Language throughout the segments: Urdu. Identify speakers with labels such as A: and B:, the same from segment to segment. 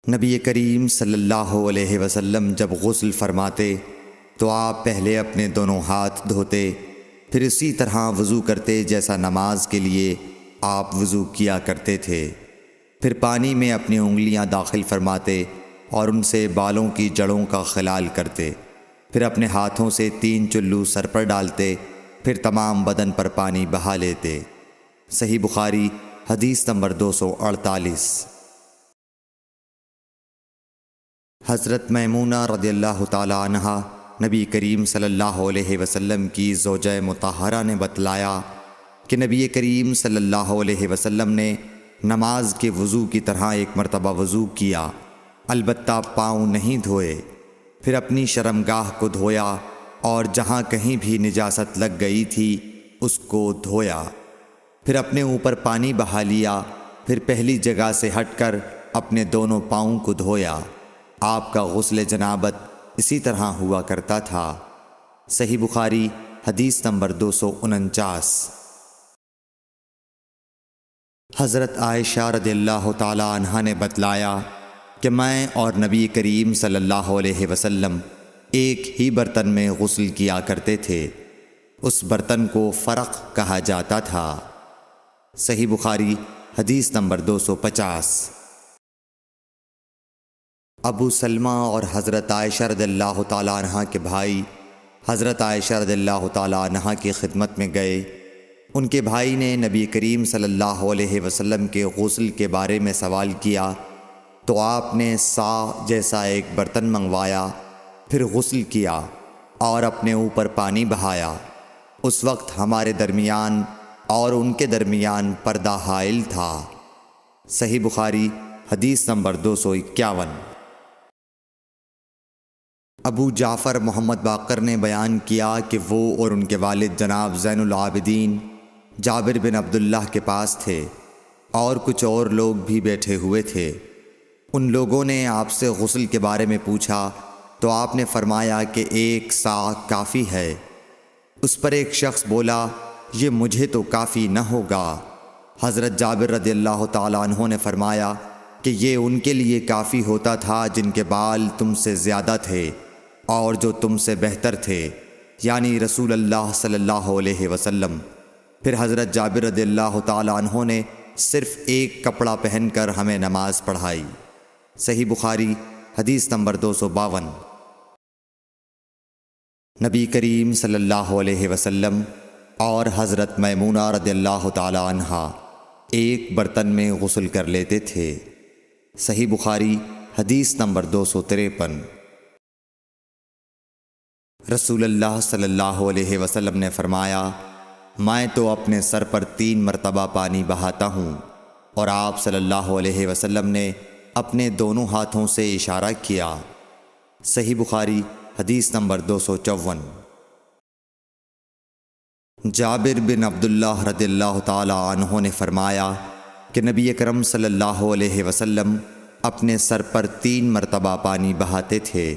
A: نبی کریم صلی اللہ علیہ وسلم جب غسل فرماتے تو آپ پہلے اپنے دونوں ہاتھ دھوتے، پھر اسی طرح وضو کرتے جیسا نماز کے لیے آپ وضو کیا کرتے تھے۔ پھر پانی میں اپنی انگلیاں داخل فرماتے اور ان سے بالوں کی جڑوں کا خلال کرتے، پھر اپنے ہاتھوں سے 3 چلو سر پر ڈالتے، پھر تمام بدن پر پانی بہا لیتے۔ صحیح بخاری حدیث نمبر 248۔ حضرت میمونہ رضی اللہ تعالی عنہا نبی کریم صلی اللہ علیہ وسلم کی زوجہ مطہرہ نے بتلایا کہ نبی کریم صلی اللہ علیہ وسلم نے نماز کے وضو کی طرح ایک مرتبہ وضو کیا، البتہ پاؤں نہیں دھوئے، پھر اپنی شرمگاہ کو دھویا اور جہاں کہیں بھی نجاست لگ گئی تھی اس کو دھویا، پھر اپنے اوپر پانی بہا لیا، پھر پہلی جگہ سے ہٹ کر اپنے دونوں پاؤں کو دھویا۔ آپ کا غسل جنابت اسی طرح ہوا کرتا تھا۔ صحیح بخاری حدیث نمبر 249۔ حضرت عائشہ رضی اللہ تعالی عنہا نے بتلایا کہ میں اور نبی کریم صلی اللہ علیہ وسلم ایک ہی برتن میں غسل کیا کرتے تھے، اس برتن کو فرق کہا جاتا تھا۔ صحیح بخاری حدیث نمبر 250۔ ابو سلمہ اور حضرت عائشہ رضی اللہ تعالی عنہا کے بھائی حضرت عائشہ رضی اللہ تعالی عنہا کی خدمت میں گئے۔ ان کے بھائی نے نبی کریم صلی اللہ علیہ وسلم کے غسل کے بارے میں سوال کیا تو آپ نے سا جیسا ایک برتن منگوایا، پھر غسل کیا اور اپنے اوپر پانی بہایا۔ اس وقت ہمارے درمیان اور ان کے درمیان پردہ حائل تھا۔ صحیح بخاری حدیث نمبر 251۔ ابو جعفر محمد باقر نے بیان کیا کہ وہ اور ان کے والد جناب زین العابدین جابر بن عبداللہ کے پاس تھے اور کچھ اور لوگ بھی بیٹھے ہوئے تھے۔ ان لوگوں نے آپ سے غسل کے بارے میں پوچھا تو آپ نے فرمایا کہ 1 سا کافی ہے۔ اس پر ایک شخص بولا، یہ مجھے تو کافی نہ ہوگا۔ حضرت جابر رضی اللہ تعالیٰ عنہ نے فرمایا کہ یہ ان کے لیے کافی ہوتا تھا جن کے بال تم سے زیادہ تھے اور جو تم سے بہتر تھے، یعنی رسول اللہ صلی اللہ علیہ وسلم۔ پھر حضرت جابر رضی اللہ تعالیٰ عنہ نے صرف ایک کپڑا پہن کر ہمیں نماز پڑھائی۔ صحیح بخاری حدیث نمبر 252۔ نبی کریم صلی اللہ علیہ وسلم اور حضرت میمونہ رضی اللہ تعالیٰ عنہا ایک برتن میں غسل کر لیتے تھے۔ صحیح بخاری حدیث نمبر 253۔ رسول اللہ صلی اللہ علیہ وسلم نے فرمایا، میں تو اپنے سر پر 3 مرتبہ پانی بہاتا ہوں، اور آپ صلی اللہ علیہ وسلم نے اپنے دونوں ہاتھوں سے اشارہ کیا۔ صحیح بخاری حدیث نمبر 254۔ جابر بن عبداللہ رضی اللہ تعالی عنہ نے فرمایا کہ نبی اکرم صلی اللہ علیہ وسلم اپنے سر پر 3 مرتبہ پانی بہاتے تھے۔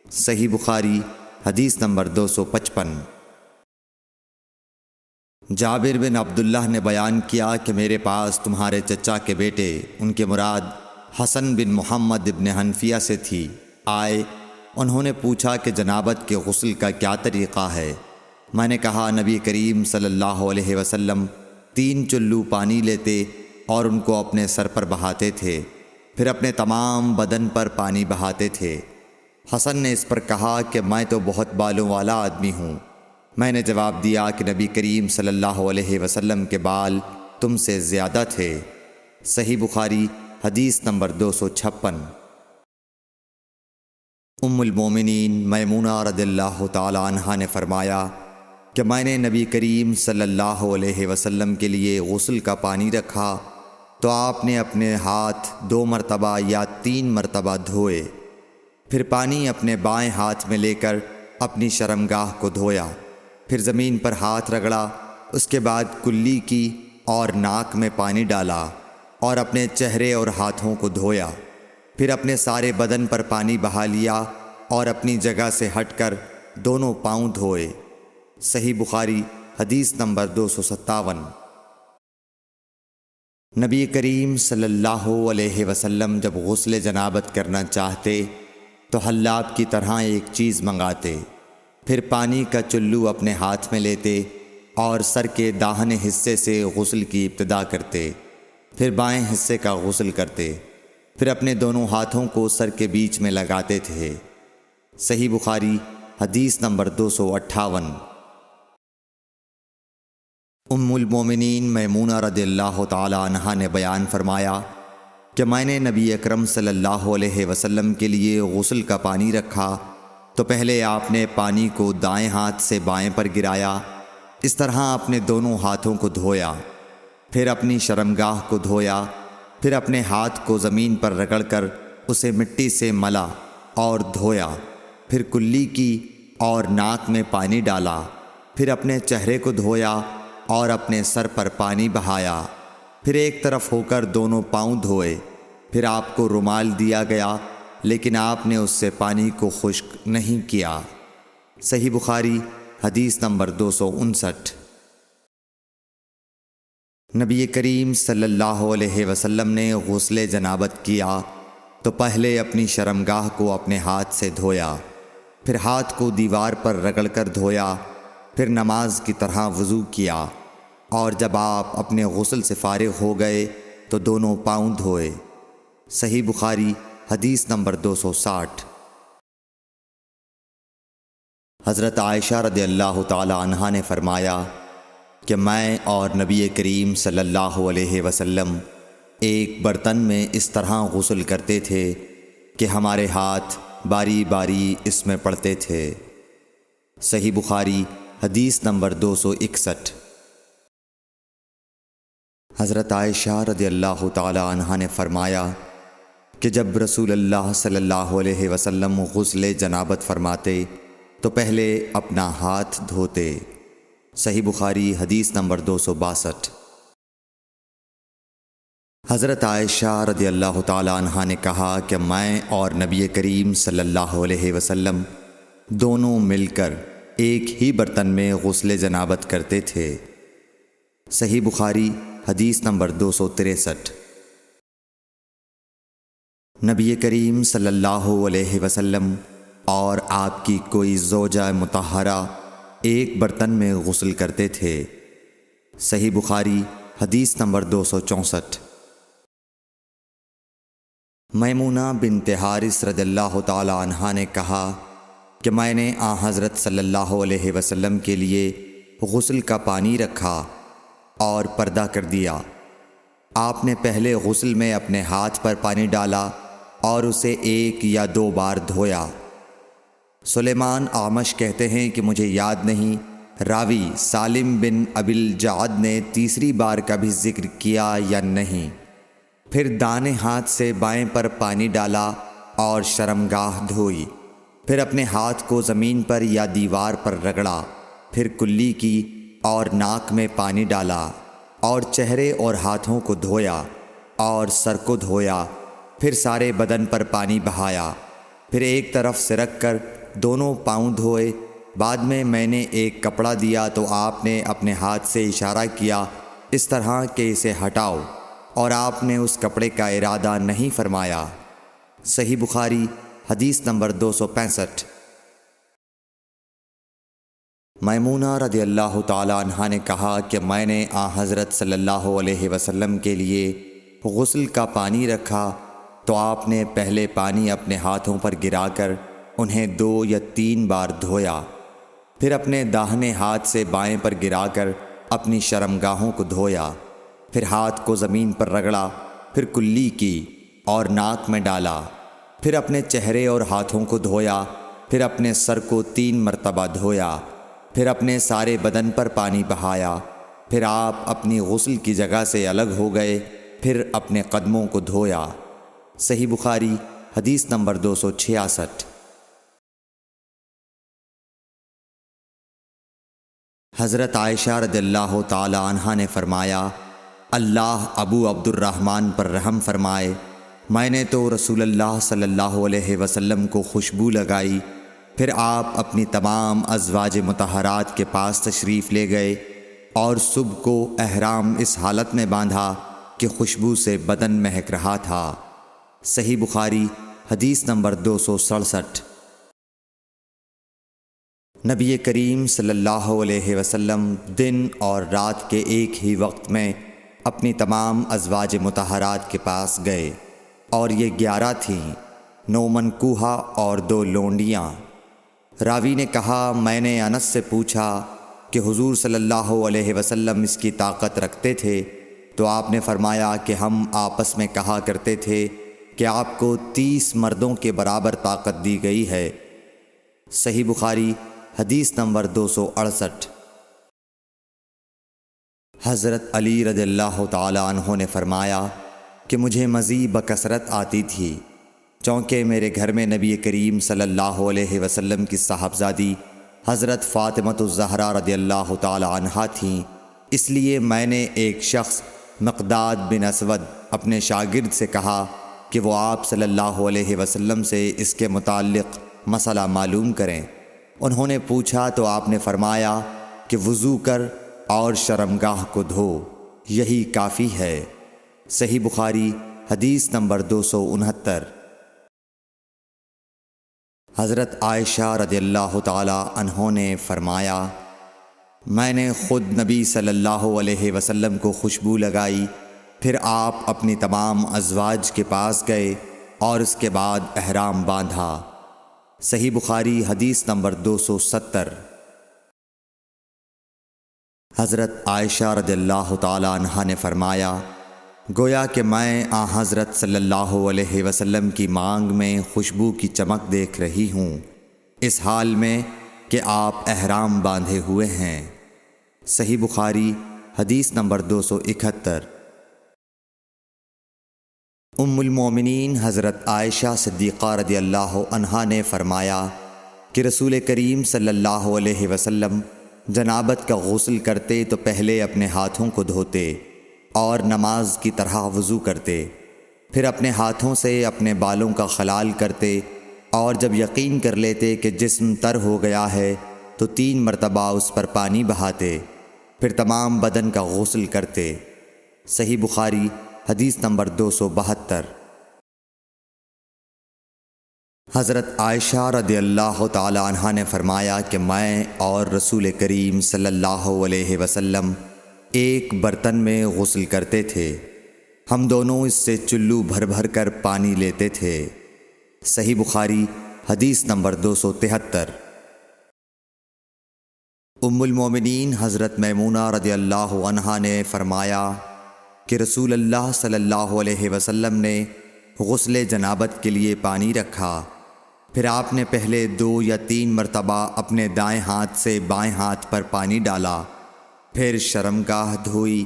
A: صحیح بخاری حدیث نمبر 255۔ جابر بن عبداللہ نے بیان کیا کہ میرے پاس تمہارے چچا کے بیٹے، ان کے مراد حسن بن محمد ابن حنفیہ سے تھی، آئے۔ انہوں نے پوچھا کہ جنابت کے غسل کا کیا طریقہ ہے؟ میں نے کہا، نبی کریم صلی اللہ علیہ وسلم 3 چلو پانی لیتے اور ان کو اپنے سر پر بہاتے تھے، پھر اپنے تمام بدن پر پانی بہاتے تھے۔ حسن نے اس پر کہا کہ میں تو بہت بالوں والا آدمی ہوں۔ میں نے جواب دیا کہ نبی کریم صلی اللہ علیہ وسلم کے بال تم سے زیادہ تھے۔ صحیح بخاری حدیث نمبر 256۔ ام المومنین میمونہ رضی اللہ تعالی عنہا نے فرمایا کہ میں نے نبی کریم صلی اللہ علیہ وسلم کے لیے غسل کا پانی رکھا تو آپ نے اپنے ہاتھ 2 مرتبہ یا 3 مرتبہ دھوئے، پھر پانی اپنے بائیں ہاتھ میں لے کر اپنی شرمگاہ کو دھویا، پھر زمین پر ہاتھ رگڑا، اس کے بعد کلی کی اور ناک میں پانی ڈالا اور اپنے چہرے اور ہاتھوں کو دھویا، پھر اپنے سارے بدن پر پانی بہا لیا اور اپنی جگہ سے ہٹ کر دونوں پاؤں دھوئے۔ صحیح بخاری حدیث نمبر 257۔ نبی کریم صلی اللہ علیہ وسلم جب غسل جنابت کرنا چاہتے تو حلاب کی طرح ایک چیز منگاتے، پھر پانی کا چلو اپنے ہاتھ میں لیتے اور سر کے داہنے حصے سے غسل کی ابتدا کرتے، پھر بائیں حصے کا غسل کرتے، پھر اپنے دونوں ہاتھوں کو سر کے بیچ میں لگاتے تھے۔ صحیح بخاری حدیث نمبر 258۔ ام المومنین میمونہ رضی اللہ تعالی عنہا نے بیان فرمایا کہ میں نے نبی اکرم صلی اللہ علیہ وسلم کے لیے غسل کا پانی رکھا تو پہلے آپ نے پانی کو دائیں ہاتھ سے بائیں پر گرایا، اس طرح اپنے دونوں ہاتھوں کو دھویا، پھر اپنی شرمگاہ کو دھویا، پھر اپنے ہاتھ کو زمین پر رگڑ کر اسے مٹی سے ملا اور دھویا، پھر کلی کی اور ناک میں پانی ڈالا، پھر اپنے چہرے کو دھویا اور اپنے سر پر پانی بہایا، پھر ایک طرف ہو کر دونوں پاؤں دھوئے، پھر آپ کو رومال دیا گیا لیکن آپ نے اس سے پانی کو خشک نہیں کیا۔ صحیح بخاری حدیث نمبر 259۔ نبی کریم صلی اللہ علیہ وسلم نے غسل جنابت کیا تو پہلے اپنی شرمگاہ کو اپنے ہاتھ سے دھویا، پھر ہاتھ کو دیوار پر رگڑ کر دھویا، پھر نماز کی طرح وضو کیا، اور جب آپ اپنے غسل سے فارغ ہو گئے تو دونوں پاؤں دھوئے۔ صحیح بخاری حدیث نمبر 260۔ حضرت عائشہ رضی اللہ تعالی عنہا نے فرمایا کہ میں اور نبی کریم صلی اللہ علیہ وسلم ایک برتن میں اس طرح غسل کرتے تھے کہ ہمارے ہاتھ باری باری اس میں پڑتے تھے۔ صحیح بخاری حدیث نمبر 261۔ حضرت عائشہ رضی اللہ تعالی عنہا نے فرمایا کہ جب رسول اللہ صلی اللہ علیہ وسلم غسل جنابت فرماتے تو پہلے اپنا ہاتھ دھوتے۔ صحیح بخاری حدیث نمبر 262۔ حضرت عائشہ رضی اللہ تعالی عنہا نے کہا کہ میں اور نبی کریم صلی اللہ علیہ وسلم دونوں مل کر ایک ہی برتن میں غسل جنابت کرتے تھے۔ صحیح بخاری حدیث نمبر 263۔ نبی کریم صلی اللہ علیہ وسلم اور آپ کی کوئی زوجہ مطہرہ ایک برتن میں غسل کرتے تھے۔ صحیح بخاری حدیث نمبر 264۔ میمونہ بنت حارث رضی اللہ تعالی عنہا نے کہا کہ میں نے حضرت صلی اللہ علیہ وسلم کے لیے غسل کا پانی رکھا اور پردہ کر دیا۔ آپ نے پہلے غسل میں اپنے ہاتھ پر پانی ڈالا اور اسے 1 یا 2 بار دھویا۔ سلیمان اعمش کہتے ہیں کہ مجھے یاد نہیں راوی سالم بن ابی الجعد نے تیسری بار کا بھی ذکر کیا یا نہیں۔ پھر دانے ہاتھ سے بائیں پر پانی ڈالا اور شرمگاہ دھوئی، پھر اپنے ہاتھ کو زمین پر یا دیوار پر رگڑا، پھر کلی کی اور ناک میں پانی ڈالا اور چہرے اور ہاتھوں کو دھویا اور سر کو دھویا، پھر سارے بدن پر پانی بہایا، پھر ایک طرف سے رکھ کر دونوں پاؤں دھوئے۔ بعد میں نے ایک کپڑا دیا تو آپ نے اپنے ہاتھ سے اشارہ کیا اس طرح کہ اسے ہٹاؤ، اور آپ نے اس کپڑے کا ارادہ نہیں فرمایا۔ صحیح بخاری حدیث نمبر 265۔ میمونہ رضی اللہ تعالی عنہا نے کہا کہ میں نے حضرت صلی اللہ علیہ وسلم کے لیے غسل کا پانی رکھا تو آپ نے پہلے پانی اپنے ہاتھوں پر گرا کر انہیں 2 یا 3 بار دھویا، پھر اپنے داہنے ہاتھ سے بائیں پر گرا کر اپنی شرمگاہوں کو دھویا، پھر ہاتھ کو زمین پر رگڑا، پھر کلی کی اور ناک میں ڈالا، پھر اپنے چہرے اور ہاتھوں کو دھویا، پھر اپنے سر کو 3 مرتبہ دھویا، پھر اپنے سارے بدن پر پانی بہایا، پھر آپ اپنی غسل کی جگہ سے الگ ہو گئے، پھر اپنے قدموں کو دھویا۔ صحیح بخاری حدیث نمبر 266۔ حضرت عائشہ رضی اللہ تعالی عنہا نے فرمایا اللہ ابو عبد الرحمن پر رحم فرمائے، میں نے تو رسول اللہ صلی اللہ علیہ وسلم کو خوشبو لگائی، پھر آپ اپنی تمام ازواج مطہرات کے پاس تشریف لے گئے اور صبح کو احرام اس حالت میں باندھا کہ خوشبو سے بدن مہک رہا تھا۔ صحیح بخاری حدیث نمبر 267۔ نبی کریم صلی اللہ علیہ وسلم دن اور رات کے ایک ہی وقت میں اپنی تمام ازواج مطہرات کے پاس گئے، اور یہ 11 تھیں، 9 منکوحہ اور 2 لونڈیاں۔ راوی نے کہا، میں نے انس سے پوچھا کہ حضور صلی اللہ علیہ وسلم اس کی طاقت رکھتے تھے؟ تو آپ نے فرمایا کہ ہم آپس میں کہا کرتے تھے کہ آپ کو 30 مردوں کے برابر طاقت دی گئی ہے۔ صحیح بخاری حدیث نمبر 268۔ حضرت علی رضی اللہ تعالی عنہ نے فرمایا کہ مجھے مزید بکثرت آتی تھی، چونکہ میرے گھر میں نبی کریم صلی اللہ علیہ وسلم کی صاحبزادی حضرت فاطمۃ الزہرا رضی اللہ تعالی عنہا تھیں۔ اس لیے میں نے ایک شخص مقداد بن اسود اپنے شاگرد سے کہا کہ وہ آپ صلی اللہ علیہ وسلم سے اس کے متعلق مسئلہ معلوم کریں۔ انہوں نے پوچھا تو آپ نے فرمایا کہ وضو کر اور شرمگاہ کو دھو، یہی کافی ہے۔ صحیح بخاری حدیث نمبر 269۔ حضرت عائشہ رضی اللہ تعالی عنہ نے فرمایا، میں نے خود نبی صلی اللہ علیہ وسلم کو خوشبو لگائی، پھر آپ اپنی تمام ازواج کے پاس گئے اور اس کے بعد احرام باندھا۔ صحیح بخاری حدیث نمبر 270۔ حضرت عائشہ رضی اللہ تعالی عنہا نے فرمایا، گویا کہ میں حضرت صلی اللہ علیہ وسلم کی مانگ میں خوشبو کی چمک دیکھ رہی ہوں، اس حال میں کہ آپ احرام باندھے ہوئے ہیں۔ صحیح بخاری حدیث نمبر 271۔ ام المومنین حضرت عائشہ صدیقہ رضی اللہ عنہا نے فرمایا کہ رسول کریم صلی اللہ علیہ وسلم جنابت کا غسل کرتے تو پہلے اپنے ہاتھوں کو دھوتے اور نماز کی طرح وضو کرتے، پھر اپنے ہاتھوں سے اپنے بالوں کا خلال کرتے، اور جب یقین کر لیتے کہ جسم تر ہو گیا ہے تو 3 مرتبہ اس پر پانی بہاتے، پھر تمام بدن کا غسل کرتے۔ صحیح بخاری حدیث نمبر 272۔ حضرت عائشہ رضی اللہ تعالی عنہا نے فرمایا کہ میں اور رسول کریم صلی اللہ علیہ وسلم ایک برتن میں غسل کرتے تھے، ہم دونوں اس سے چلو بھر بھر کر پانی لیتے تھے۔ صحیح بخاری حدیث نمبر 273۔ ام المومنین حضرت میمونہ رضی اللہ عنہا نے فرمایا کہ رسول اللہ صلی اللہ علیہ وسلم نے غسل جنابت کے لیے پانی رکھا، پھر آپ نے پہلے 2 یا 3 مرتبہ اپنے دائیں ہاتھ سے بائیں ہاتھ پر پانی ڈالا، پھر شرمگاہ دھوئی،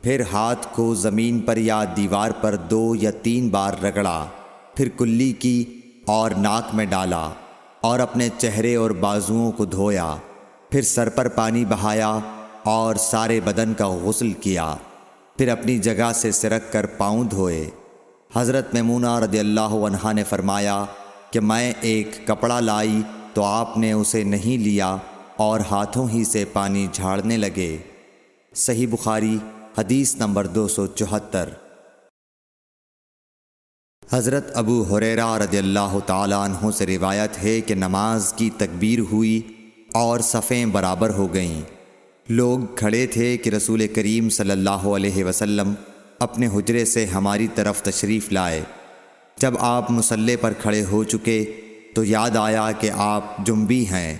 A: پھر ہاتھ کو زمین پر یا دیوار پر 2 یا 3 بار رگڑا، پھر کلی کی اور ناک میں ڈالا اور اپنے چہرے اور بازوؤں کو دھویا، پھر سر پر پانی بہایا اور سارے بدن کا غسل کیا، پھر اپنی جگہ سے سرک کر پاؤں دھوئے۔ حضرت میمونہ رضی اللہ عنہا نے فرمایا کہ میں ایک کپڑا لائی تو آپ نے اسے نہیں لیا اور ہاتھوں ہی سے پانی جھاڑنے لگے۔ صحیح بخاری حدیث نمبر 274۔ حضرت ابو ہریرہ رضی اللہ تعالی عنہ سے روایت ہے کہ نماز کی تکبیر ہوئی اور صفیں برابر ہو گئیں۔ لوگ کھڑے تھے کہ رسول کریم صلی اللہ علیہ وسلم اپنے حجرے سے ہماری طرف تشریف لائے۔ جب آپ مصلی پر کھڑے ہو چکے تو یاد آیا کہ آپ جنبی ہیں،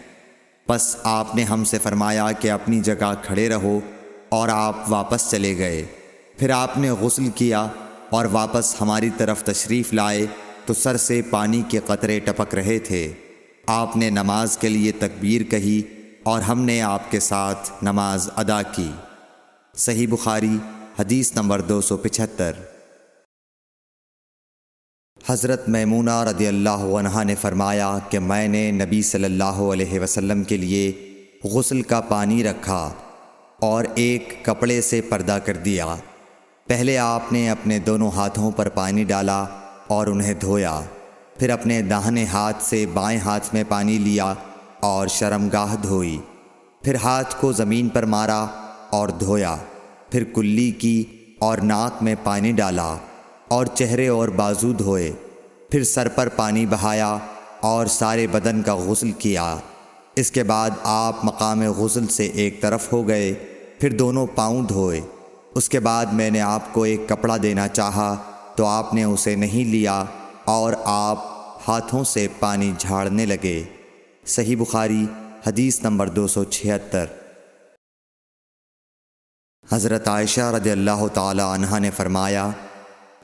A: پس آپ نے ہم سے فرمایا کہ اپنی جگہ کھڑے رہو، اور آپ واپس چلے گئے۔ پھر آپ نے غسل کیا اور واپس ہماری طرف تشریف لائے تو سر سے پانی کے قطرے ٹپک رہے تھے۔ آپ نے نماز کے لیے تکبیر کہی اور ہم نے آپ کے ساتھ نماز ادا کی۔ صحیح بخاری حدیث نمبر 275۔ حضرت میمونہ رضی اللہ عنہا نے فرمایا کہ میں نے نبی صلی اللہ علیہ وسلم کے لیے غسل کا پانی رکھا اور ایک کپڑے سے پردہ کر دیا۔ پہلے آپ نے اپنے دونوں ہاتھوں پر پانی ڈالا اور انہیں دھویا، پھر اپنے داہنے ہاتھ سے بائیں ہاتھ میں پانی لیا اور شرمگاہ دھوئی، پھر ہاتھ کو زمین پر مارا اور دھویا، پھر کلی کی اور ناک میں پانی ڈالا اور چہرے اور بازو دھوئے، پھر سر پر پانی بہایا اور سارے بدن کا غسل کیا۔ اس کے بعد آپ مقام غسل سے ایک طرف ہو گئے، پھر دونوں پاؤں دھوئے۔ اس کے بعد میں نے آپ کو ایک کپڑا دینا چاہا تو آپ نے اسے نہیں لیا اور آپ ہاتھوں سے پانی جھاڑنے لگے۔ صحیح بخاری حدیث نمبر 276۔ حضرت عائشہ رضی اللہ تعالی عنہا نے فرمایا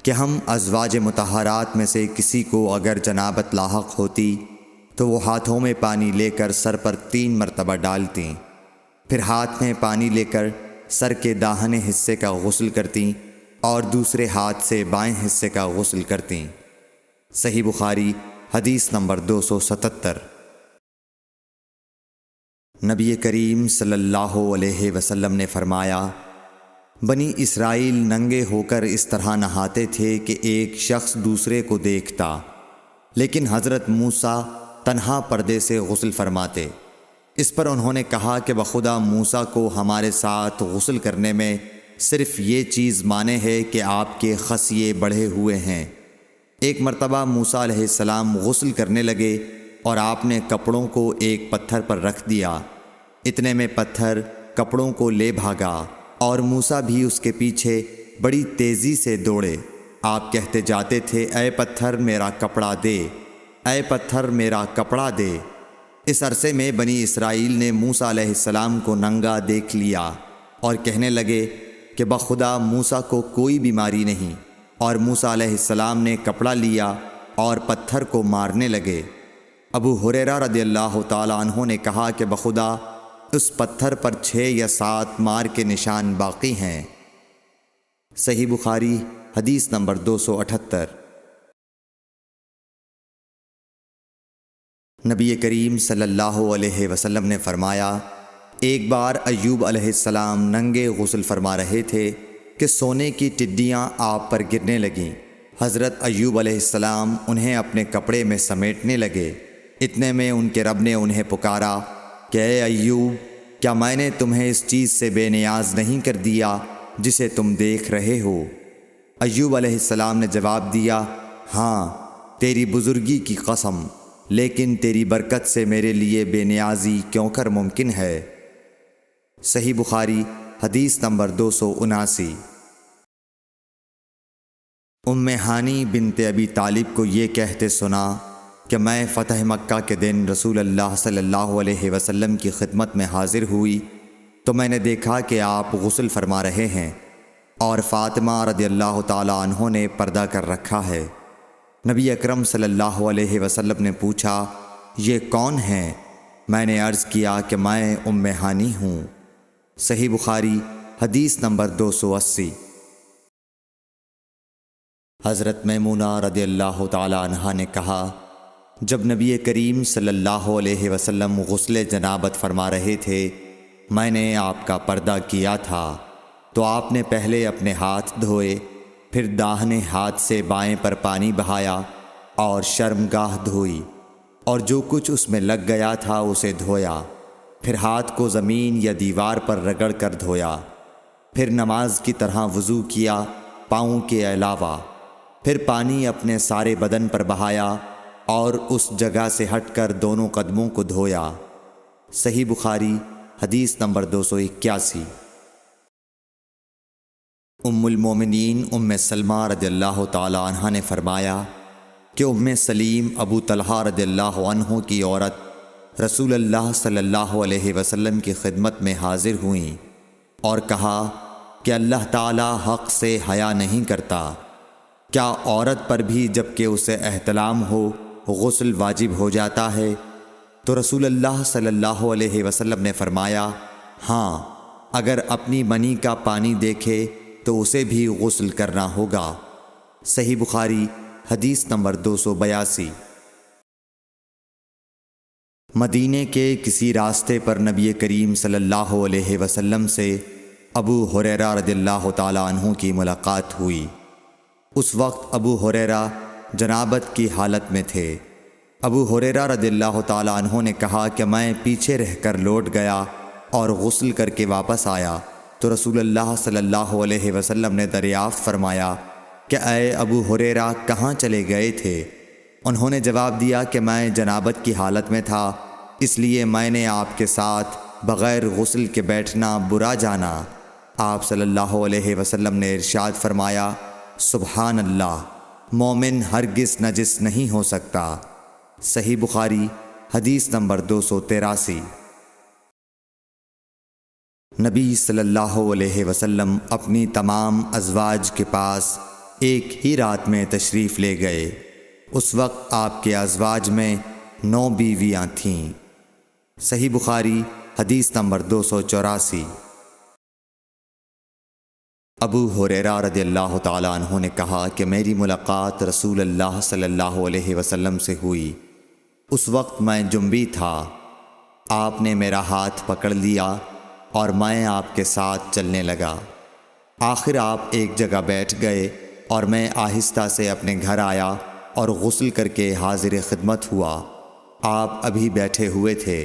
A: کہ ہم ازواج مطہرات میں سے کسی کو اگر جنابت لاحق ہوتی تو وہ ہاتھوں میں پانی لے کر سر پر 3 مرتبہ ڈالتیں، پھر ہاتھ میں پانی لے کر سر کے داہنے حصے کا غسل کرتیں اور دوسرے ہاتھ سے بائیں حصے کا غسل کرتیں۔ صحیح بخاری حدیث نمبر 277۔ نبی کریم صلی اللہ علیہ وسلم نے فرمایا، بنی اسرائیل ننگے ہو کر اس طرح نہاتے تھے کہ ایک شخص دوسرے کو دیکھتا، لیکن حضرت موسیٰ تنہا پردے سے غسل فرماتے۔ اس پر انہوں نے کہا کہ بخدا موسیٰ کو ہمارے ساتھ غسل کرنے میں صرف یہ چیز مانے ہے کہ آپ کے خصیے بڑھے ہوئے ہیں۔ ایک مرتبہ موسیٰ علیہ السلام غسل کرنے لگے اور آپ نے کپڑوں کو ایک پتھر پر رکھ دیا، اتنے میں پتھر کپڑوں کو لے بھاگا اور موسیٰ بھی اس کے پیچھے بڑی تیزی سے دوڑے۔ آپ کہتے جاتے تھے، اے پتھر میرا کپڑا دے، اے پتھر میرا کپڑا دے۔ اس عرصے میں بنی اسرائیل نے موسیٰ علیہ السلام کو ننگا دیکھ لیا اور کہنے لگے کہ بخدا موسیٰ کو کوئی بیماری نہیں، اور موسیٰ علیہ السلام نے کپڑا لیا اور پتھر کو مارنے لگے۔ ابو ہریرہ رضی اللہ تعالی عنہ نے کہا کہ بخدا اس پتھر پر 6 یا 7 مار کے نشان باقی ہیں۔ صحیح بخاری حدیث نمبر 278۔ نبی کریم صلی اللہ علیہ وسلم نے فرمایا، ایک بار ایوب علیہ السلام ننگے غسل فرما رہے تھے کہ سونے کی ٹڈیاں آپ پر گرنے لگیں۔ حضرت ایوب علیہ السلام انہیں اپنے کپڑے میں سمیٹنے لگے، اتنے میں ان کے رب نے انہیں پکارا کہ اے ایوب، کیا میں نے تمہیں اس چیز سے بے نیاز نہیں کر دیا جسے تم دیکھ رہے ہو؟ ایوب علیہ السلام نے جواب دیا، ہاں تیری بزرگی کی قسم، لیکن تیری برکت سے میرے لیے بے نیازی کیوں کر ممکن ہے۔ صحیح بخاری حدیث نمبر 279۔ ام ہانی بنت ابی طالب کو یہ کہتے سنا کہ میں فتح مکہ کے دن رسول اللہ صلی اللہ علیہ وسلم کی خدمت میں حاضر ہوئی تو میں نے دیکھا کہ آپ غسل فرما رہے ہیں اور فاطمہ رضی اللہ تعالی عنہ نے پردہ کر رکھا ہے۔ نبی اکرم صلی اللہ علیہ وسلم نے پوچھا، یہ کون ہیں؟ میں نے عرض کیا کہ میں ام ہانی ہوں۔ صحیح بخاری حدیث نمبر 280۔ حضرت میمونہ رضی اللہ تعالی عنہا نے کہا، جب نبی کریم صلی اللہ علیہ وسلم غسل جنابت فرما رہے تھے میں نے آپ کا پردہ کیا تھا تو آپ نے پہلے اپنے ہاتھ دھوئے، پھر داہنے ہاتھ سے بائیں پر پانی بہایا اور شرمگاہ دھوئی اور جو کچھ اس میں لگ گیا تھا اسے دھویا، پھر ہاتھ کو زمین یا دیوار پر رگڑ کر دھویا، پھر نماز کی طرح وضو کیا پاؤں کے علاوہ، پھر پانی اپنے سارے بدن پر بہایا اور اس جگہ سے ہٹ کر دونوں قدموں کو دھویا۔ صحیح بخاری حدیث نمبر 281۔ ام المومنین ام سلمہ رضی اللہ تعالی عنہ نے فرمایا کہ ام سلیم ابو طلحہ رضی اللہ عنہ کی عورت رسول اللہ صلی اللہ علیہ وسلم کی خدمت میں حاضر ہوئیں اور کہا کہ اللہ تعالی حق سے حیا نہیں کرتا، کیا عورت پر بھی جب کہ اسے احتلام ہو غسل واجب ہو جاتا ہے؟ تو رسول اللہ صلی اللہ علیہ وسلم نے فرمایا، ہاں اگر اپنی منی کا پانی دیکھے تو اسے بھی غسل کرنا ہوگا۔ صحیح بخاری حدیث نمبر 282۔ مدینے کے کسی راستے پر نبی کریم صلی اللہ علیہ وسلم سے ابو ہریرہ رضی اللہ تعالی عنہ کی ملاقات ہوئی۔ اس وقت ابو ہریرہ جنابت کی حالت میں تھے۔ ابو ہریرہ رضی اللہ تعالی عنہ نے کہا کہ میں پیچھے رہ کر لوٹ گیا اور غسل کر کے واپس آیا تو رسول اللہ صلی اللہ علیہ وسلم نے دریافت فرمایا کہ اے ابو ہریرہ کہاں چلے گئے تھے؟ انہوں نے جواب دیا کہ میں جنابت کی حالت میں تھا، اس لیے میں نے آپ کے ساتھ بغیر غسل کے بیٹھنا برا جانا۔ آپ صلی اللہ علیہ وسلم نے ارشاد فرمایا سبحان اللہ، مومن ہرگز نجس نہیں ہو سکتا۔ صحیح بخاری حدیث نمبر 283۔ نبی صلی اللہ علیہ وسلم اپنی تمام ازواج کے پاس ایک ہی رات میں تشریف لے گئے۔ اس وقت آپ کے ازواج میں 9 بیویاں تھیں۔ صحیح بخاری حدیث نمبر 284۔ ابو ہریرہ رضی اللہ تعالیٰ عنہ نے کہا کہ میری ملاقات رسول اللہ صلی اللہ علیہ وسلم سے ہوئی۔ اس وقت میں جنبی تھا۔ آپ نے میرا ہاتھ پکڑ لیا اور میں آپ کے ساتھ چلنے لگا۔ آخر آپ ایک جگہ بیٹھ گئے اور میں آہستہ سے اپنے گھر آیا اور غسل کر کے حاضر خدمت ہوا۔ آپ ابھی بیٹھے ہوئے تھے۔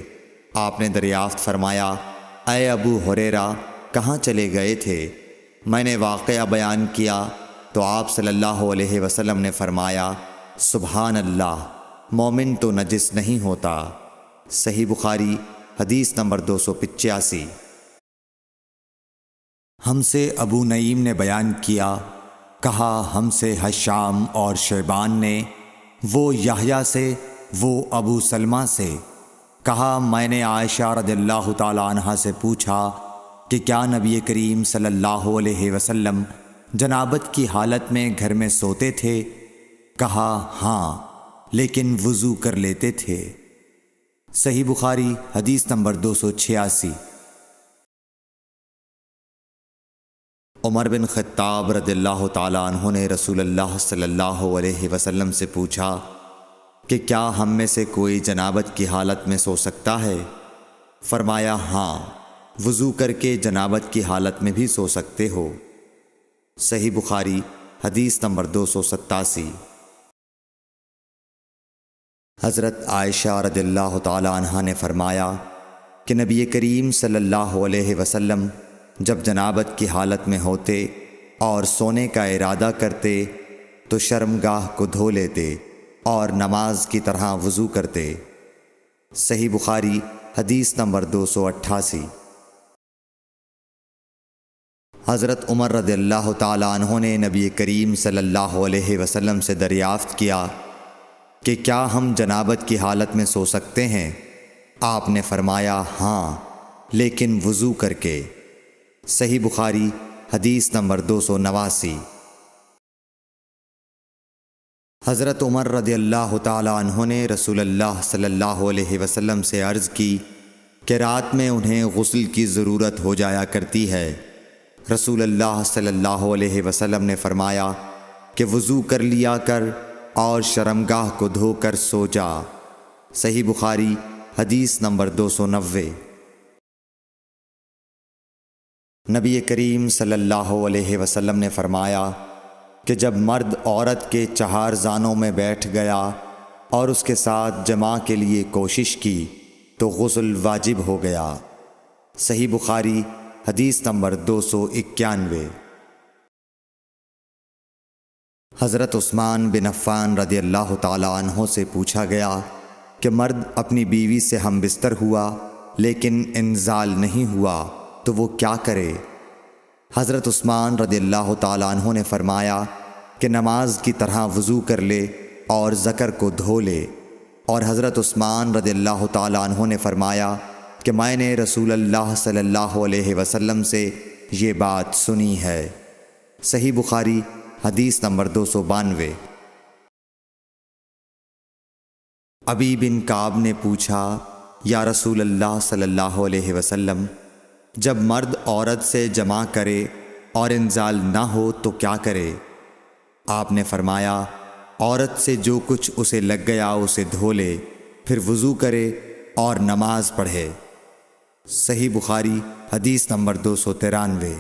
A: آپ نے دریافت فرمایا اے ابو ہریرہ کہاں چلے گئے تھے؟ میں نے واقعہ بیان کیا تو آپ صلی اللہ علیہ وسلم نے فرمایا سبحان اللہ، مومن تو نجس نہیں ہوتا۔ صحیح بخاری حدیث نمبر 285۔ ہم سے ابو نعیم نے بیان کیا، کہا ہم سے حشام اور شیبان نے، وہ یحییٰ سے، وہ ابو سلمہ سے، کہا میں نے عائشہ رضی اللہ تعالیٰ عنہا سے پوچھا کہ کیا نبی کریم صلی اللہ علیہ وسلم جنابت کی حالت میں گھر میں سوتے تھے؟ کہا ہاں، لیکن وضو کر لیتے تھے۔ صحیح بخاری حدیث نمبر 286۔ عمر بن خطاب رضی اللہ تعالیٰ عنہ نے رسول اللہ صلی اللہ علیہ وسلم سے پوچھا کہ کیا ہم میں سے کوئی جنابت کی حالت میں سو سکتا ہے؟ فرمایا ہاں، وضو کر کے جنابت کی حالت میں بھی سو سکتے ہو۔ صحیح بخاری حدیث نمبر 287۔ حضرت عائشہ رضی اللہ تعالیٰ عنہا نے فرمایا کہ نبی کریم صلی اللہ علیہ وسلم جب جنابت کی حالت میں ہوتے اور سونے کا ارادہ کرتے تو شرمگاہ کو دھو لیتے اور نماز کی طرح وضو کرتے۔ صحیح بخاری حدیث نمبر 288۔ حضرت عمر رضی اللہ تعالیٰ عنہ نے نبی کریم صلی اللہ علیہ وسلم سے دریافت کیا کہ کیا ہم جنابت کی حالت میں سو سکتے ہیں؟ آپ نے فرمایا ہاں، لیکن وضو کر کے۔ صحیح بخاری حدیث نمبر 289۔ حضرت عمر رضی اللہ تعالیٰ عنہ نے رسول اللہ صلی اللہ علیہ وسلم سے عرض کی کہ رات میں انہیں غسل کی ضرورت ہو جایا کرتی ہے۔ رسول اللہ صلی اللہ علیہ وسلم نے فرمایا کہ وضو کر لیا کر اور شرمگاہ کو دھو کر سو جا۔ صحیح بخاری حدیث نمبر 290۔ نبی کریم صلی اللہ علیہ وسلم نے فرمایا کہ جب مرد عورت کے 4 زانوں میں بیٹھ گیا اور اس کے ساتھ جماع کے لیے کوشش کی تو غسل واجب ہو گیا۔ صحیح بخاری حدیث نمبر 291۔ حضرت عثمان بن عفان رضی اللہ تعالیٰ عنہ سے پوچھا گیا کہ مرد اپنی بیوی سے ہم بستر ہوا لیکن انزال نہیں ہوا تو وہ کیا کرے؟ حضرت عثمان رضی اللہ تعالیٰ عنہ نے فرمایا کہ نماز کی طرح وضو کر لے اور ذکر کو دھو لے۔ اور حضرت عثمان رضی اللہ تعالیٰ عنہ نے فرمایا کہ میں نے رسول اللہ صلی اللہ علیہ وسلم سے یہ بات سنی ہے۔ صحیح بخاری حدیث نمبر 292۔ ابی بن کعب نے پوچھا یا رسول اللہ صلی اللہ علیہ وسلم، جب مرد عورت سے جماع کرے اور انزال نہ ہو تو کیا کرے؟ آپ نے فرمایا عورت سے جو کچھ اسے لگ گیا اسے دھو لے، پھر وضو کرے اور نماز پڑھے۔ صحیح بخاری حدیث نمبر 293۔